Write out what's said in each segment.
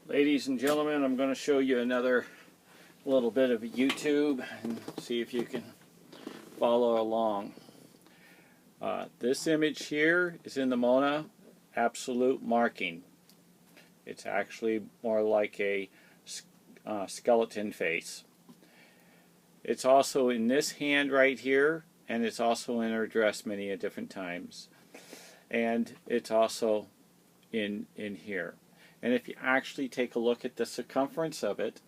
Ladies and gentlemen, I'm going to show you another little bit of YouTube and see if you can follow along. This image here is in the Mona Absolute marking. It's actually more like a skeleton face. It's also in this hand right here, and it's also in her dress many different times. And it's also in here. And if you actually take a look at the circumference of it,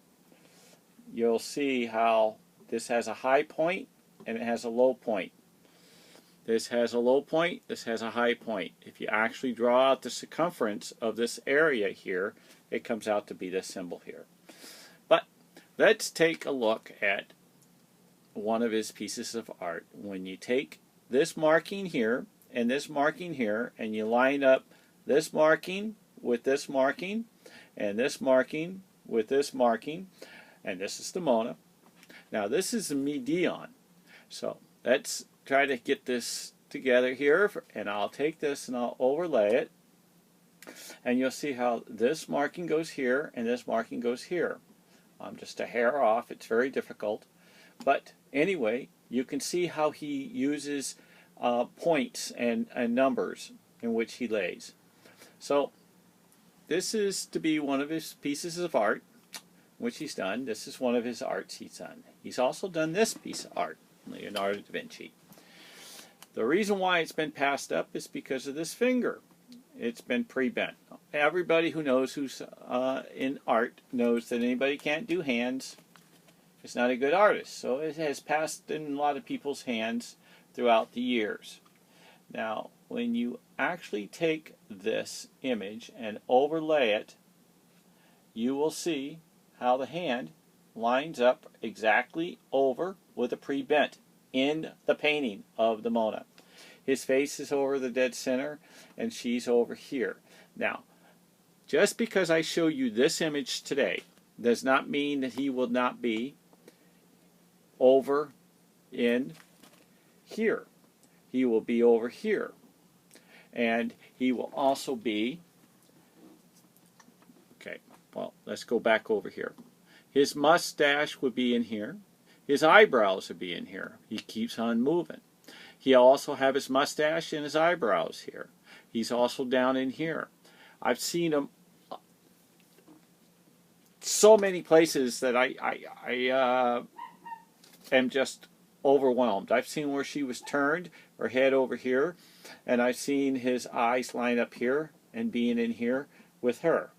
you'll see how this has a high point and it has a low point. This has a low point, this has a high point. If you actually draw out the circumference of this area here, it comes out to be this symbol here. But let's take a look at one of his pieces of art. When you take this marking here and this marking here, and you line up this marking with this marking, and this marking with this marking, and this is the Mona. Now this is the median. So let's try to get this together here, and I'll take this and I'll overlay it, and you'll see how this marking goes here and this marking goes here. I'm just a hair off. It's very difficult, but anyway, you can see how he uses points and numbers in which he lays. So this is to be one of his pieces of art, which he's done. This is one of his arts he's done. He's also done this piece of art, Leonardo da Vinci. The reason why it's been passed up is because of this finger. It's been pre-bent. Everybody who knows who's in art knows that anybody can't do hands is not a good artist. So it has passed in a lot of people's hands throughout the years. Now, when you actually take this image and overlay it, you will see how the hand lines up exactly over with a pre-bent in the painting of the Mona. His face is over the dead center and she's over here. Now, just because I show you this image today does not mean that he will not be over in here. He will be over here. And he will also be, okay, well, let's go back over here. His mustache would be in here. His eyebrows would be in here. He keeps on moving. He'll also have his mustache and his eyebrows here. He's also down in here. I've seen him so many places that I am just overwhelmed. I've seen where she was turned, her head over here, and I've seen his eyes line up here and being in here with her.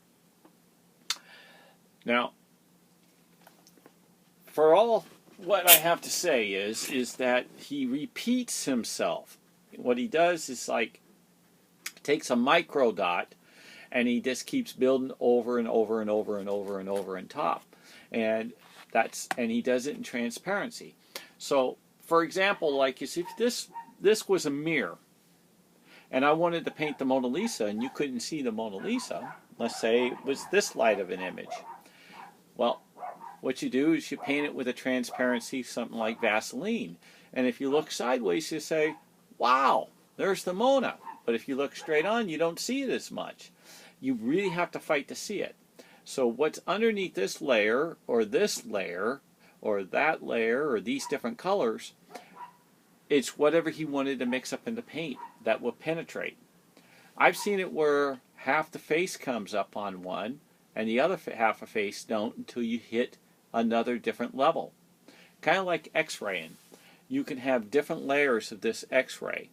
Now, for all what I have to say is that he repeats himself. What he does is like takes a micro dot and he just keeps building over and over and over and over and over on top. And he does it in transparency. So, for example, like if this was a mirror, and I wanted to paint the Mona Lisa, and you couldn't see the Mona Lisa, let's say it was this light of an image. Well, what you do is you paint it with a transparency, something like Vaseline. And if you look sideways, you say, wow, there's the Mona. But if you look straight on, you don't see it as much. You really have to fight to see it. So what's underneath this layer, or this layer, or that layer, or these different colors, it's whatever he wanted to mix up in the paint that will penetrate. I've seen it where half the face comes up on one, and the other half of face don't until you hit another different level. Kind of like X-raying. You can have different layers of this X-ray,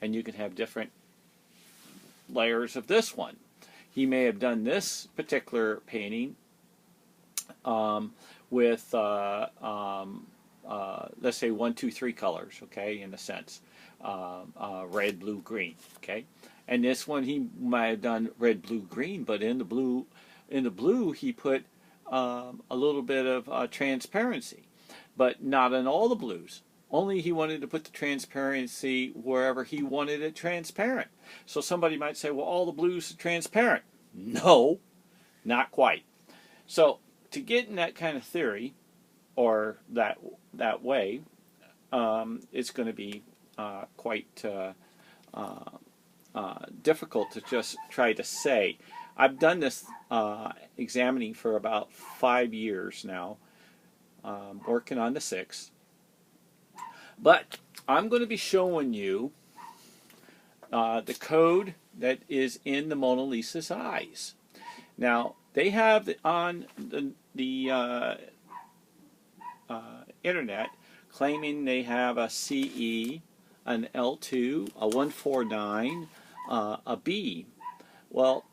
and you can have different layers of this one. He may have done this particular painting with let's say 1, 2, 3 colors, okay, in a sense, red, blue, green, okay, and this one he might have done red, blue, green, but in the blue he put a little bit of transparency, but not in all the blues. Only he wanted to put the transparency wherever he wanted it transparent. So somebody might say, well, all the blues are transparent. No, not quite. So to get in that kind of theory, or that way, it's going to be quite difficult to just try to say. I've done this examining for about 5 years now, working on the 6th. But I'm going to be showing you the code that is in the Mona Lisa's eyes. Now, they have on the internet claiming they have a CE, an L2, a 149, a B. Well,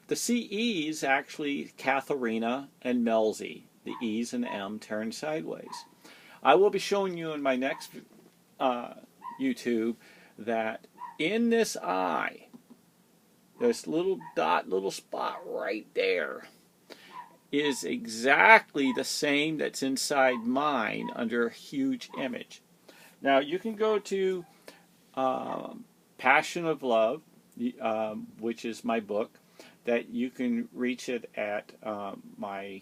the CE is actually Katharina and Melzi. The E's and M turned sideways. I will be showing you in my next YouTube that in this eye, this little dot, little spot right there, is exactly the same that's inside mine under a huge image. Now you can go to Passion of Love, which is my book, that you can reach it at my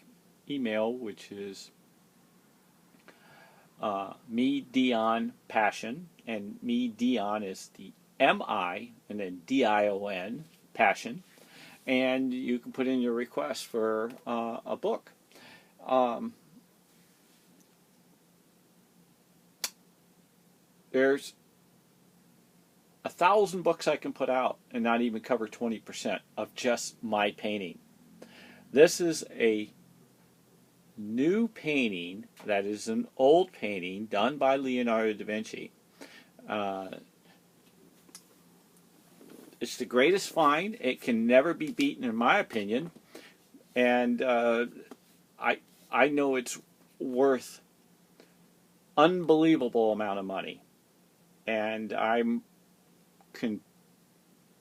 email, which is me Dion Passion, and me Dion is the M-I and then D-I-O-N Passion, and you can put in your request for a book. There's 1,000 books I can put out and not even cover 20% of just my painting. This is a new painting that is an old painting done by Leonardo da Vinci. It's the greatest find. It can never be beaten, in my opinion, and I know it's worth unbelievable amount of money, and I can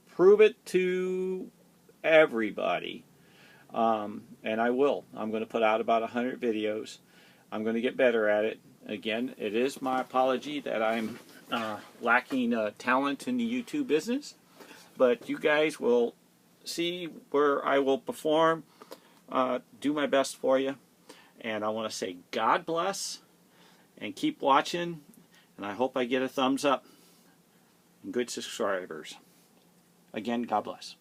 prove it to everybody, and I will. I'm going to put out about 100 videos. I'm going to get better at it. Again, it is my apology that I'm lacking talent in the YouTube business. But you guys will see where I will perform, do my best for you. And I want to say God bless and keep watching. And I hope I get a thumbs up and good subscribers. Again, God bless.